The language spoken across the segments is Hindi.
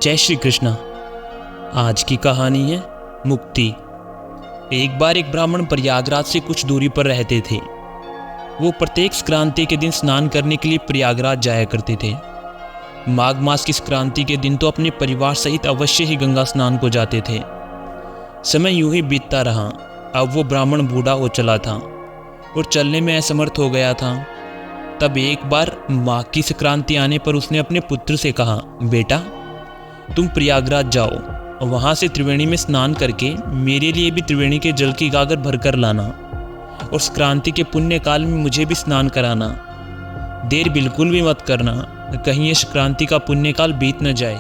जय श्री कृष्णा। आज की कहानी है मुक्ति। एक बार एक ब्राह्मण प्रयागराज से कुछ दूरी पर रहते थे। वो प्रत्येक संक्रांति के दिन स्नान करने के लिए प्रयागराज जाया करते थे। माघ मास की संक्रांति के दिन तो अपने परिवार सहित अवश्य ही गंगा स्नान को जाते थे। समय यूं ही बीतता रहा। अब वो ब्राह्मण बूढ़ा हो चला था और चलने में असमर्थ हो गया था। तब एक बार माघ की संक्रांति आने पर उसने अपने पुत्र से कहा, बेटा तुम प्रयागराज जाओ, वहाँ से त्रिवेणी में स्नान करके मेरे लिए भी त्रिवेणी के जल की गागर भरकर लाना और संक्रांति के पुण्य काल में मुझे भी स्नान कराना। देर बिल्कुल भी मत करना, कहीं ये संक्रांति का पुण्य काल बीत न जाए।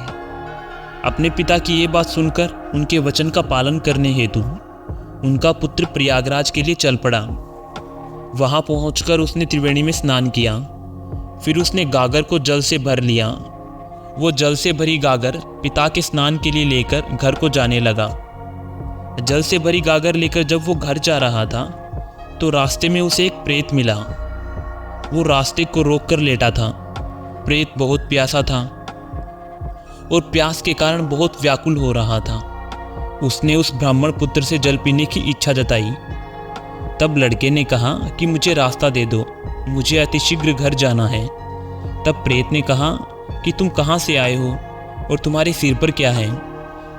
अपने पिता की ये बात सुनकर उनके वचन का पालन करने हेतु उनका पुत्र प्रयागराज के लिए चल पड़ा। वहाँ पहुँचकर उसने त्रिवेणी में स्नान किया। फिर उसने गागर को जल से भर लिया। वो जल से भरी गागर पिता के स्नान के लिए लेकर घर को जाने लगा। जल से भरी गागर लेकर जब वो घर जा रहा था तो रास्ते में उसे एक प्रेत मिला। वो रास्ते को रोक कर लेटा था। प्रेत बहुत प्यासा था और प्यास के कारण बहुत व्याकुल हो रहा था। उसने उस ब्राह्मण पुत्र से जल पीने की इच्छा जताई। तब लड़के ने कहा कि मुझे रास्ता दे दो, मुझे अतिशीघ्र घर जाना है। तब प्रेत ने कहा कि तुम कहाँ से आए हो और तुम्हारे सिर पर क्या है।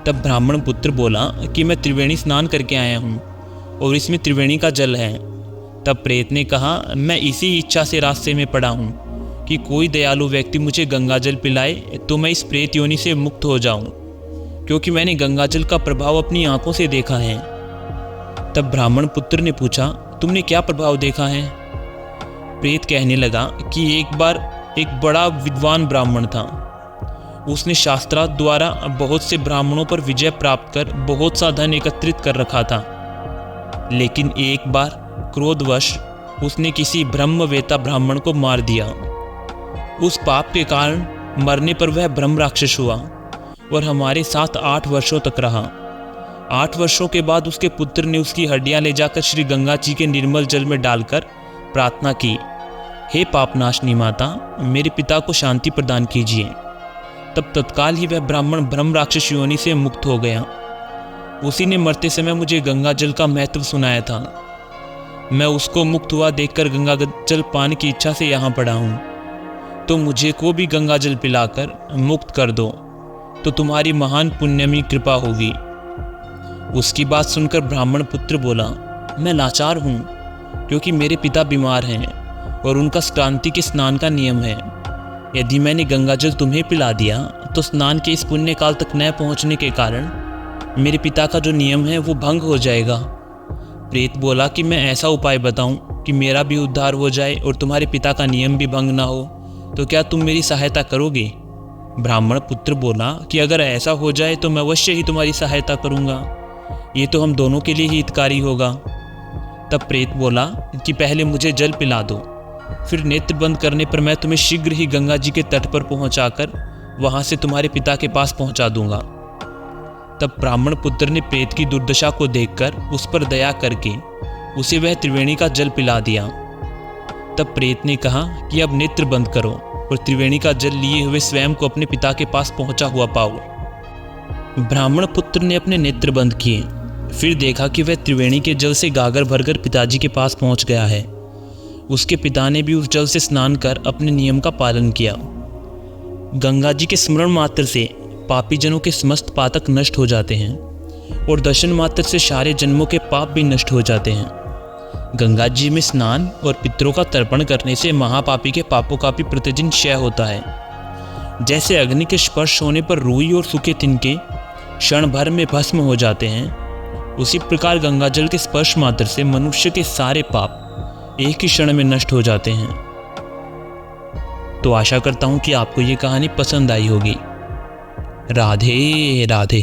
तब ब्राह्मण पुत्र बोला कि मैं त्रिवेणी स्नान करके आया हूँ और इसमें त्रिवेणी का जल है। तब प्रेत ने कहा, मैं इसी इच्छा से रास्ते में पड़ा हूँ कि कोई दयालु व्यक्ति मुझे गंगा जल पिलाए तो मैं इस प्रेत योनि से मुक्त हो जाऊँ, क्योंकि मैंने गंगा जल का प्रभाव अपनी आंखों से देखा है। तब ब्राह्मण पुत्र ने पूछा, तुमने क्या प्रभाव देखा है। प्रेत कहने लगा कि एक बार एक बड़ा विद्वान ब्राह्मण था। उसने शास्त्रार्थ द्वारा बहुत से ब्राह्मणों पर विजय प्राप्त कर बहुत सा धन एकत्रित कर रखा था। लेकिन एक बार क्रोधवश उसने किसी ब्रह्मवेता ब्राह्मण को मार दिया। उस पाप के कारण मरने पर वह ब्रह्म राक्षस हुआ और हमारे साथ 8 वर्षों तक रहा। 8 वर्षों के बाद उसके पुत्र ने उसकी हड्डियां ले जाकर श्री गंगा जी के निर्मल जल में डालकर प्रार्थना की, हे पापनाशनी माता, मेरे पिता को शांति प्रदान कीजिए। तब तत्काल ही वह ब्राह्मण ब्रह्म राक्षस योनि से मुक्त हो गया। उसी ने मरते समय मुझे गंगा जल का महत्व सुनाया था। मैं उसको मुक्त हुआ देखकर गंगा जल पाने की इच्छा से यहाँ पड़ा हूँ। तो मुझे को भी गंगा जल पिलाकर मुक्त कर दो, तो तुम्हारी महान पुण्यमयी कृपा होगी। उसकी बात सुनकर ब्राह्मण पुत्र बोला, मैं लाचार हूँ क्योंकि मेरे पिता बीमार हैं और उनका संक्रांति के स्नान का नियम है। यदि मैंने गंगा जल तुम्हें पिला दिया तो स्नान के इस पुण्य काल तक न पहुँचने के कारण मेरे पिता का जो नियम है वो भंग हो जाएगा। प्रेत बोला कि मैं ऐसा उपाय बताऊं कि मेरा भी उद्धार हो जाए और तुम्हारे पिता का नियम भी भंग ना हो, तो क्या तुम मेरी सहायता करोगे। ब्राह्मण पुत्र बोला कि अगर ऐसा हो जाए तो मैं अवश्य ही तुम्हारी सहायता करूँगा, ये तो हम दोनों के लिए ही हितकारी होगा। तब प्रेत बोला कि पहले मुझे जल पिला दो, फिर नेत्र बंद करने पर मैं तुम्हें शीघ्र ही गंगा जी के तट पर पहुंचाकर वहां से तुम्हारे पिता के पास पहुंचा दूंगा। तब ब्राह्मण पुत्र ने प्रेत की दुर्दशा को देखकर उस पर दया करके उसे वह त्रिवेणी का जल पिला दिया। तब प्रेत ने कहा कि अब नेत्र बंद करो और त्रिवेणी का जल लिए हुए स्वयं को अपने पिता के पास पहुंचा हुआ पाओ। ब्राह्मण पुत्र ने अपने नेत्र बंद किए, फिर देखा कि वह त्रिवेणी के जल से गागर भरकर पिताजी के पास पहुंच गया है। उसके पिता ने भी उस जल से स्नान कर अपने नियम का पालन किया। गंगा जी के स्मरण मात्र से पापी जनों के समस्त पातक नष्ट हो जाते हैं और दर्शन मात्र से सारे जन्मों के पाप भी नष्ट हो जाते हैं। गंगा जी में स्नान और पितरों का तर्पण करने से महापापी के पापों का भी प्रतिदिन क्षय होता है। जैसे अग्नि के स्पर्श होने पर रुई और सूखे तिनके क्षण भर में भस्म हो जाते हैं, उसी प्रकार गंगा जल के स्पर्श मात्र से मनुष्य के सारे पाप एक ही क्षण में नष्ट हो जाते हैं। तो आशा करता हूँ कि आपको ये कहानी पसंद आई होगी। राधे राधे।